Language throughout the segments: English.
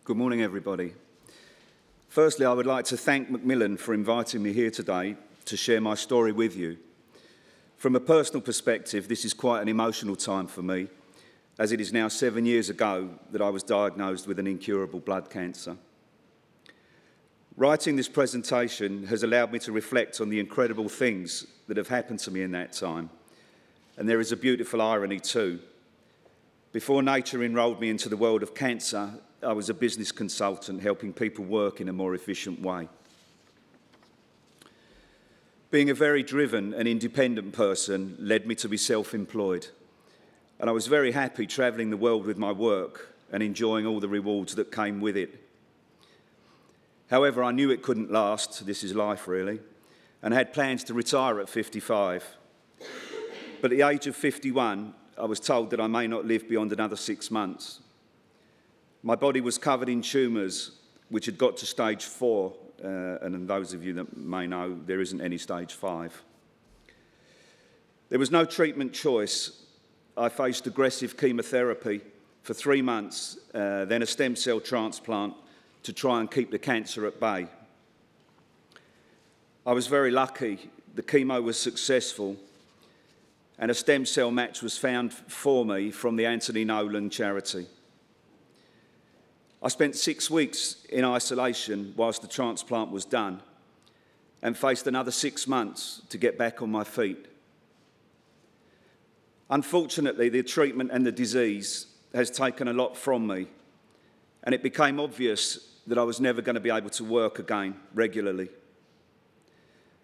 Good morning, everybody. Firstly, I would like to thank Macmillan for inviting me here today to share my story with you. From a personal perspective, this is quite an emotional time for me, as it is now 7 years ago that I was diagnosed with an incurable blood cancer. Writing this presentation has allowed me to reflect on the incredible things that have happened to me in that time. And there is a beautiful irony too. Before nature enrolled me into the world of cancer, I was a business consultant helping people work in a more efficient way. Being a very driven and independent person led me to be self-employed, and I was very happy travelling the world with my work and enjoying all the rewards that came with it. However, I knew it couldn't last, this is life really, and had plans to retire at 55. But at the age of 51, I was told that I may not live beyond another 6 months. My body was covered in tumours, which had got to stage 4, and those of you that may know, there isn't any stage 5. There was no treatment choice. I faced aggressive chemotherapy for 3 months, then a stem cell transplant to try and keep the cancer at bay. I was very lucky. The chemo was successful, and a stem cell match was found for me from the Anthony Nolan charity. I spent 6 weeks in isolation whilst the transplant was done and faced another 6 months to get back on my feet. Unfortunately, the treatment and the disease has taken a lot from me, and it became obvious that I was never going to be able to work again regularly,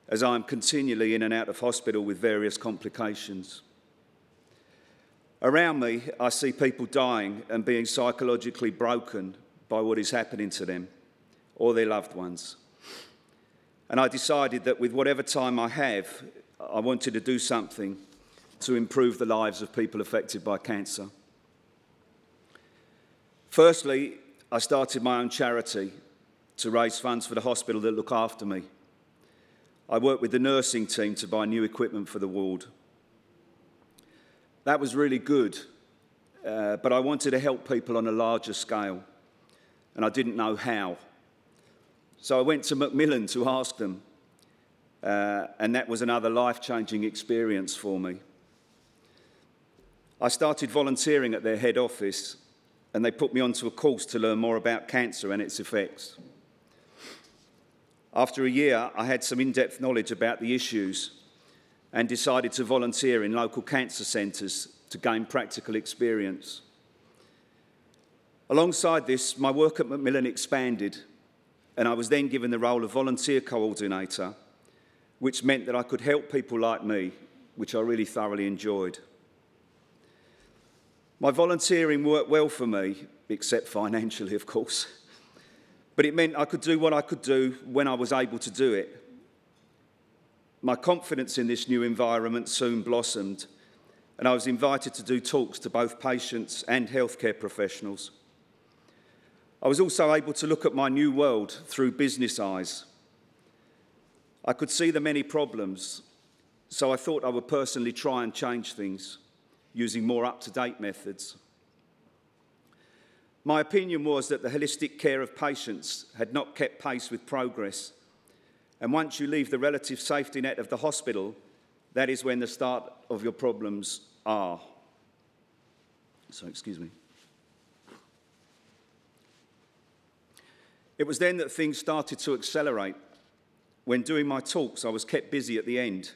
as I am continually in and out of hospital with various complications. Around me, I see people dying and being psychologically broken by what is happening to them or their loved ones. And I decided that with whatever time I have, I wanted to do something to improve the lives of people affected by cancer. Firstly, I started my own charity to raise funds for the hospital that look after me. I worked with the nursing team to buy new equipment for the ward. That was really good, but I wanted to help people on a larger scale, and I didn't know how. So I went to Macmillan to ask them, and that was another life-changing experience for me. I started volunteering at their head office, and they put me onto a course to learn more about cancer and its effects. After a year, I had some in-depth knowledge about the issues and decided to volunteer in local cancer centres to gain practical experience. Alongside this, my work at Macmillan expanded, and I was then given the role of volunteer coordinator, which meant that I could help people like me, which I really thoroughly enjoyed. My volunteering worked well for me, except financially, of course, but it meant I could do what I could do when I was able to do it. My confidence in this new environment soon blossomed, and I was invited to do talks to both patients and healthcare professionals. I was also able to look at my new world through business eyes. I could see the many problems, so I thought I would personally try and change things using more up-to-date methods. My opinion was that the holistic care of patients had not kept pace with progress, and once you leave the relative safety net of the hospital, that is when the start of your problems are. Excuse me. It was then that things started to accelerate. When doing my talks, I was kept busy at the end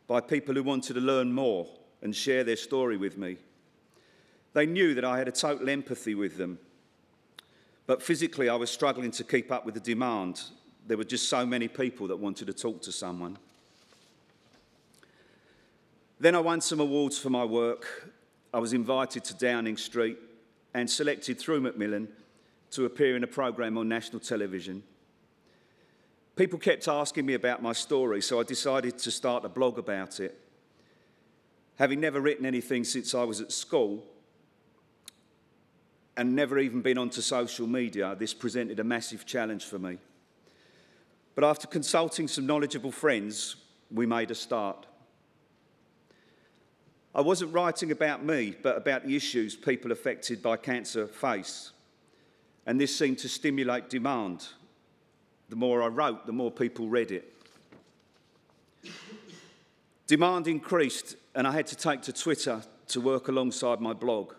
by people who wanted to learn more and share their story with me. They knew that I had a total empathy with them, but physically I was struggling to keep up with the demand. There were just so many people that wanted to talk to someone. Then I won some awards for my work. I was invited to Downing Street and selected through Macmillan to appear in a programme on national television. People kept asking me about my story, so I decided to start a blog about it. Having never written anything since I was at school and never even been onto social media, this presented a massive challenge for me. But after consulting some knowledgeable friends, we made a start. I wasn't writing about me, but about the issues people affected by cancer face. and this seemed to stimulate demand. The more I wrote, the more people read it. Demand increased, and I had to take to Twitter to work alongside my blog.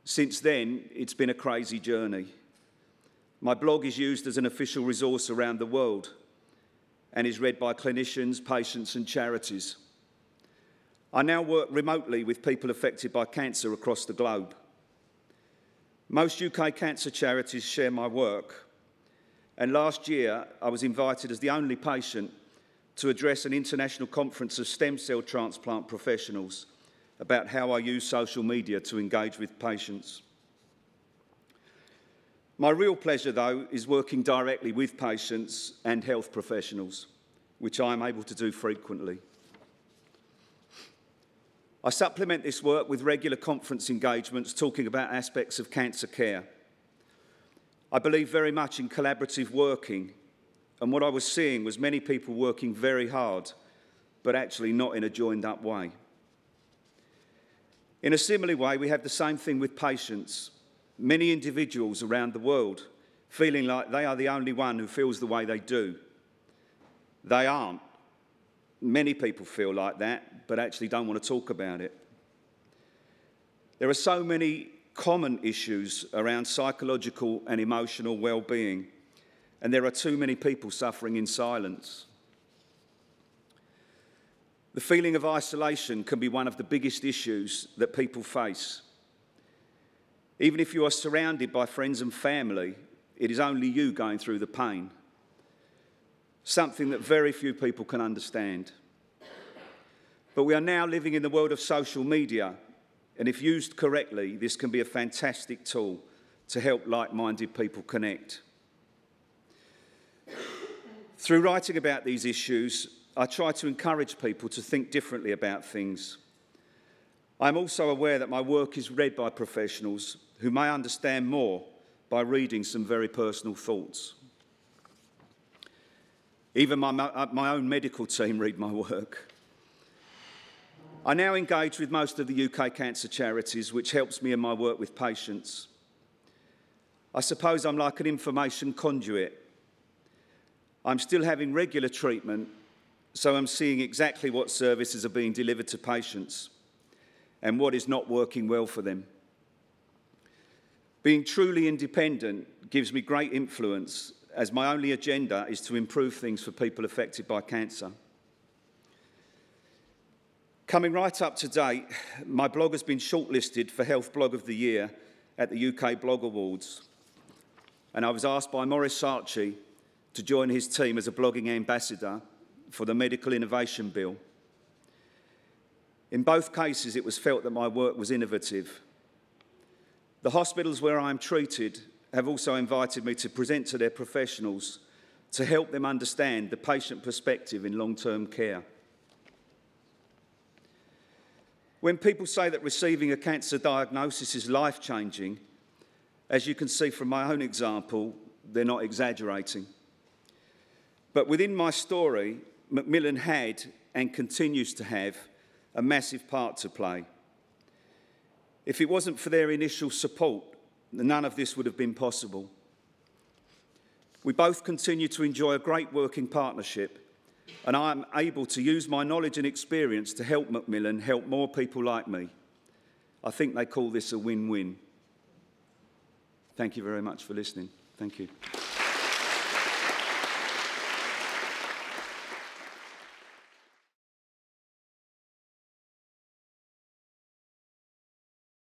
Since then, it's been a crazy journey. My blog is used as an official resource around the world and is read by clinicians, patients and charities. I now work remotely with people affected by cancer across the globe. Most UK cancer charities share my work, and last year I was invited as the only patient to address an international conference of stem cell transplant professionals about how I use social media to engage with patients. My real pleasure, though, is working directly with patients and health professionals, which I am able to do frequently. I supplement this work with regular conference engagements talking about aspects of cancer care. I believe very much in collaborative working, and what I was seeing was many people working very hard, but actually not in a joined-up way. In a similar way, we have the same thing with patients. Many individuals around the world feeling like they are the only one who feels the way they do. They aren't. Many people feel like that, but actually don't want to talk about it. There are so many common issues around psychological and emotional well-being, and there are too many people suffering in silence. The feeling of isolation can be one of the biggest issues that people face. Even if you are surrounded by friends and family, it is only you going through the pain. Something that very few people can understand. But we are now living in the world of social media, and if used correctly, this can be a fantastic tool to help like-minded people connect. Through writing about these issues, I try to encourage people to think differently about things. I'm also aware that my work is read by professionals who may understand more by reading some very personal thoughts. Even my own medical team read my work. I now engage with most of the UK cancer charities, which helps me in my work with patients. I suppose I'm like an information conduit. I'm still having regular treatment, so I'm seeing exactly what services are being delivered to patients and what is not working well for them. Being truly independent gives me great influence, as my only agenda is to improve things for people affected by cancer. Coming right up to date, my blog has been shortlisted for Health Blog of the Year at the UK Blog Awards, and I was asked by Maurice Archie to join his team as a blogging ambassador for the Medical Innovation Bill. In both cases, it was felt that my work was innovative. The hospitals where I am treated have also invited me to present to their professionals to help them understand the patient perspective in long-term care. When people say that receiving a cancer diagnosis is life-changing, as you can see from my own example, they're not exaggerating. But within my story, Macmillan had and continues to have a massive part to play. If it wasn't for their initial support, none of this would have been possible. We both continue to enjoy a great working partnership, and I am able to use my knowledge and experience to help Macmillan help more people like me. I think they call this a win-win. Thank you very much for listening. Thank you.